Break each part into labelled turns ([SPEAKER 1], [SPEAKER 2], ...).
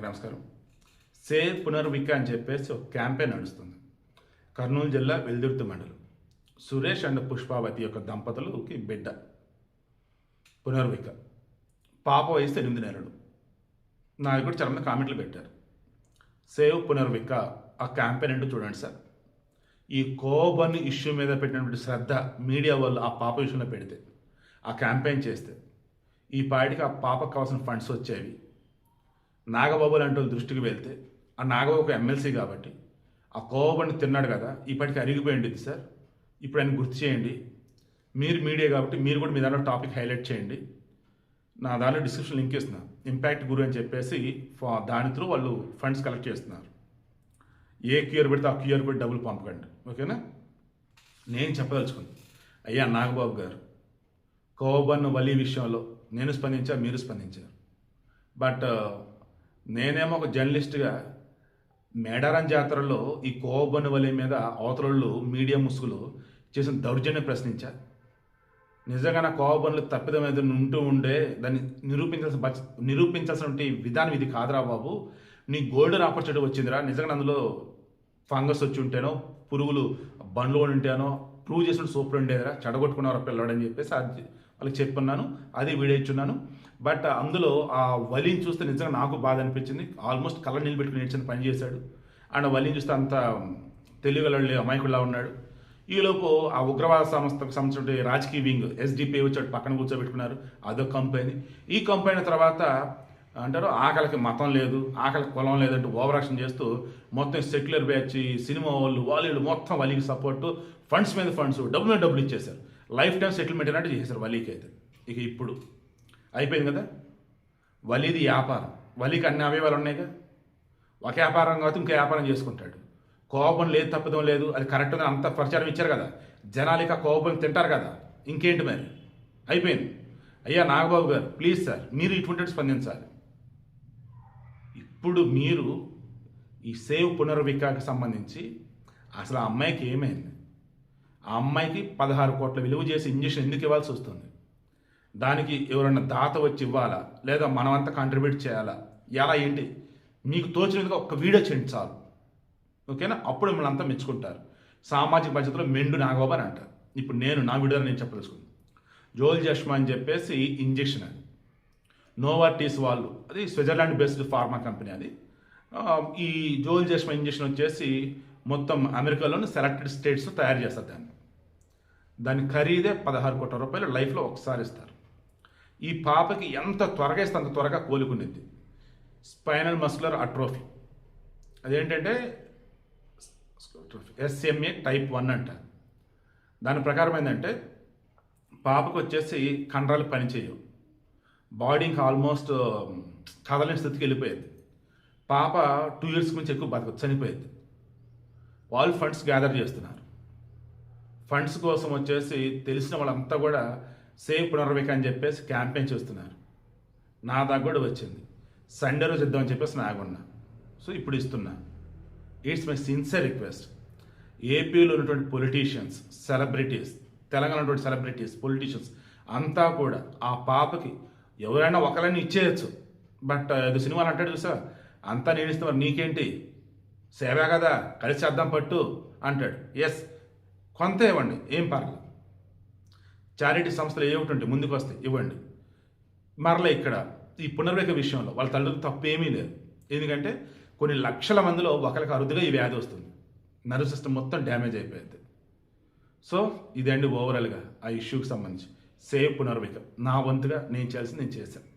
[SPEAKER 1] అందరికీ నమస్కారం. సేవ్ పునర్విక అని చెప్పేసి ఒక క్యాంపెయిన్ నడుస్తుంది. కర్నూలు జిల్లా వెల్దుర్తి మండలం. సురేష్ అండ్ పుష్పావతి యొక్క దంపతులకి బిడ్డ పునర్విక. పాప వయసు 8 నెలలు. నాకు కూడా చాలామంది కామెంట్లు పెట్టారు. సేవ్ పునర్విక ఆ క్యాంపెయిన్ ఏంటో చూడండి సార్. ఈ కోబన్ ఇష్యూ మీద పెట్టినటువంటి శ్రద్ధ మీడియా వాళ్ళు ఆ పాప విషయంలో పెడితే, ఆ క్యాంపెయిన్ చేస్తే ఈ పాటికి ఆ పాపకు కావాల్సిన ఫండ్స్ వచ్చేవి. నాగబాబు లాంటి వాళ్ళ దృష్టికి వెళ్తే, ఆ నాగబాబు ఒక ఎమ్మెల్సీ కాబట్టి ఆ కోబన్ని తిన్నాడు కదా, ఇప్పటికి అరిగిపోయింది సార్. ఇప్పుడు ఆయన గుర్తు చేయండి. మీరు మీడియా కాబట్టి మీరు కూడా మీ దాంట్లో టాపిక్ హైలైట్ చేయండి. నా దాంట్లో డిస్క్రిప్షన్ లింక్ ఇస్తున్నాను. ఇంపాక్ట్ గురు అని చెప్పేసి దాని త్రూ వాళ్ళు ఫండ్స్ కలెక్ట్ చేస్తున్నారు. ఏ క్యూఆర్ పెడితే ఆ క్యూఆర్ పెట్టి డబ్బులు పంపకండి, ఓకేనా? నేను చెప్పదలుచుకుంది, అయ్యా నాగబాబు గారు, కోబన్ వలి విషయంలో నేను స్పందించా, మీరు స్పందించారు. బట్ నేనేమో ఒక జర్నలిస్ట్గా మేడారం జాతరలో ఈ కోబన్ వలి మీద అవతలలో మీడియా ముసుగులు చేసిన దౌర్జన్యం ప్రశ్నించా. నిజంగా నా కోబన్లు తప్పిదం ఏదైనా ఉంటూ ఉండే దాన్ని నిరూపించాల్సిన విధానం ఇది కాదురా బాబు. నీ గోల్డెన్ ఆపర్చునిటీ వచ్చిందిరా. నిజంగా అందులో ఫంగస్ వచ్చి ఉంటేనో, పురుగులు బండ్లు కూడా ఉంటేనో ప్రూవ్ చేసిన సూపర్ ఉండేదిరా, చెడగొట్టుకున్నారు పిల్లడని చెప్పేసి వాళ్ళకి చెప్పున్నాను. అది వీడియో ఇచ్చున్నాను. బట్ అందులో ఆ వలిని చూస్తే నిజంగా నాకు బాధ అనిపించింది. ఆల్మోస్ట్ కళ్ళ నిలబెట్టుకుని నేర్చిన పని చేశాడు. అండ్ వలిని చూస్తే అంత తెలివిగల అమాయకుడిలా ఉన్నాడు. ఈలోపు ఆ ఉగ్రవాద సంస్థకు సంబంధించిన రాజకీయ వింగ్ ఎస్డిపి వచ్చి పక్కన కూర్చోబెట్టుకున్నారు. అదొక కంపెనీ. ఈ కంపెనీ తర్వాత అంటారు ఆకలికి మతం లేదు, ఆకలికి కులం లేదంటూ ఓవరాక్షన్ చేస్తూ మొత్తం సెక్యులర్ బ్యాచ్, సినిమా వాళ్ళు మొత్తం వలీకి సపోర్టు, ఫండ్స్ మీద ఫండ్స్, డబ్బుల మీద డబ్బులు ఇచ్చేశారు. లైఫ్ టైం సెటిల్మెంట్ అన్నట్టు చేశారు వలీకి. అయితే ఇక ఇప్పుడు అయిపోయింది కదా. వలీది వ్యాపారం. వలీకి అన్ని అవయవాలు ఉన్నాయిగా. ఒక వ్యాపారం కావచ్చు ఇంకో వ్యాపారం చేసుకుంటాడు. కోపం లేదు, తప్పదం లేదు, అది కరెక్ట్గా అంత ప్రచారం ఇచ్చారు కదా, జనాలు ఇక కోపం తింటారు కదా, ఇంకేంటి మరి అయిపోయింది. అయ్యా నాగబాబు గారు, ప్లీజ్ సార్, మీరు ఇటువంటి స్పందించాలి. ఇప్పుడు మీరు ఈ సేవ్ పునర్వికాకి సంబంధించి అసలు ఆ అమ్మాయికి ఏమైంది? ఆ అమ్మాయికి 16 కోట్ల విలువ చేసి ఇంజక్షన్ ఎందుకు ఇవ్వాల్సి వస్తుంది? దానికి ఎవరన్నా దాత వచ్చి ఇవ్వాలా, లేదా మనమంతా కాంట్రిబ్యూట్ చేయాలా? ఎలా ఏంటి మీకు తోచినందుకు ఒక వీడియో చేయండి చాలు, ఓకేనా? అప్పుడు మిమ్మల్ని అంతా మెచ్చుకుంటారు. సామాజిక బాధ్యతలో మెండు నాగబాబు అని అంటారు. ఇప్పుడు నా వీడియోలో నేను చెప్పదలుచుకున్నాను. జోల్ జష్మా అని చెప్పేసి ఇంజక్షన్, అది నోవార్టీస్ వాళ్ళు, అది స్విట్జర్లాండ్ బేస్డ్ ఫార్మా కంపెనీ. అది ఈ జోల్ జష్మా ఇంజక్షన్ వచ్చేసి మొత్తం అమెరికాలోని సెలెక్టెడ్ స్టేట్స్ తయారు చేస్తారు. దాని ఖరీదే 16 కోట్ల రూపాయలు. లైఫ్లో ఒకసారి ఇస్తారు. ఈ పాపకి ఎంత త్వరగా ఇస్తే అంత త్వరగా కోలుకునేది. స్పైనల్ మస్కులర్ అట్రోఫీ, అదేంటంటే SMA type 1 అంటారు. దాని ప్రకారం ఏంటంటే పాపకు వచ్చేసి కండరాలు పనిచేయవు, బాడీకి ఆల్మోస్ట్ కదలని స్థితికి వెళ్ళిపోయేది. పాప 2 years నుంచి ఎక్కువ బతకదు, చనిపోయేది. వాళ్ళు ఫండ్స్ గ్యాదర్ చేస్తున్నారు. ఫండ్స్ కోసం వచ్చేసి తెలిసిన వాళ్ళంతా కూడా సేవ్ పునర్విక అని చెప్పేసి క్యాంపెయిన్ చేస్తున్నారు. నా దగ్గర కూడా వచ్చింది. సండే రోజు ఇద్దామని చెప్పేసి నాగున్నా. సో ఇప్పుడు ఇస్తున్నా. It's my sincere request. ఏపీలో ఉన్నటువంటి పొలిటీషియన్స్, సెలబ్రిటీస్, తెలంగాణ ఉన్నటువంటి సెలబ్రిటీస్, పొలిటీషియన్స్ అంతా కూడా ఆ పాపకి ఎవరైనా ఒకరైనా ఇచ్చేయచ్చు. బట్ అది సినిమాలు అంటాడు చూసా, అంతా నేను ఇస్తే మరి నీకేంటి, సేవే కదా, కలిసి చేద్దాం పట్టు అంటాడు. ఎస్, కొంత ఇవ్వండి, ఏం పర్లేదు. చారిటీ సంస్థలు ఏ ఒకటి ఉంటే ముందుకు వస్తే ఇవ్వండి. మరలా ఇక్కడ ఈ పునర్విక విషయంలో వాళ్ళ తల్లికి తప్పు ఏమీ లేదు. ఎందుకంటే కొన్ని లక్షల మందిలో ఒకరికి అరుదుగా ఈ వ్యాధి వస్తుంది. నర్వ్ సిస్టమ్ మొత్తం డ్యామేజ్ అయిపోయింది. సో ఇదండి ఓవరాల్గా ఆ ఇష్యూకి సంబంధించి సేవ్ పునర్విక. నా వంతుగా నేను చేయాల్సింది నేను చేశాను.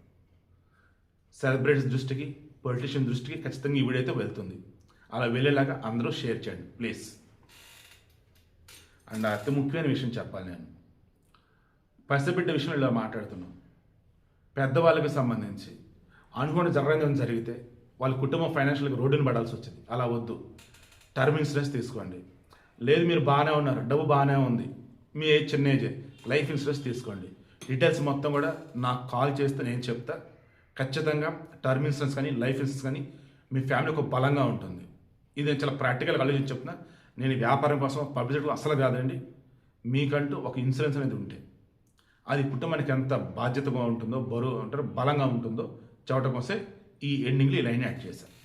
[SPEAKER 1] సెలబ్రిటీస్ దృష్టికి, పొలిటీషియన్ దృష్టికి ఖచ్చితంగా ఈ వీడియో అయితే వెళ్తుంది. అలా వెళ్ళేలాగా అందరూ షేర్ చేయండి ప్లీజ్. అండ్ అతి ముఖ్యమైన విషయం చెప్పాలి, నేను పసిబిడ్డ విషయంలో ఇలా మాట్లాడుతున్నాను. పెద్దవాళ్ళకి సంబంధించి అనుకోని జరగడం జరిగితే వాళ్ళ కుటుంబం ఫైనాన్షియల్గా రోడ్డుని పడాల్సి వచ్చింది. అలా వద్దు. టర్మ్ ఇన్సూరెన్స్ తీసుకోండి. లేదు మీరు బాగానే ఉన్నారు, డబ్బు బాగానే ఉంది, మీ ఏజ్ చిన్న ఏజే, లైఫ్ ఇన్సూరెన్స్ తీసుకోండి. డీటెయిల్స్ మొత్తం కూడా నాకు కాల్ చేస్తే నేను చెప్తా. ఖచ్చితంగా టర్మ్ ఇన్సూరెన్స్ కానీ లైఫ్ ఇన్సూరెన్స్ కానీ మీ ఫ్యామిలీకి ఒక బలంగా ఉంటుంది. ఇది నేను చాలా ప్రాక్టికల్గా ఆలోచించి చెప్తున్నా. నేను వ్యాపారం కోసం పబ్లిసిటీ అసలు కాదండి. మీకంటూ ఒక ఇన్సూరెన్స్ అనేది ఉంటే అది కుటుంబానికి ఎంత బాధ్యతగా ఉంటుందో, బరువు అంటారు బలంగా ఉంటుందో చెప్పడం కోసే ఈ ఎండింగ్లో ఈ లైన్ యాడ్ చేశాను.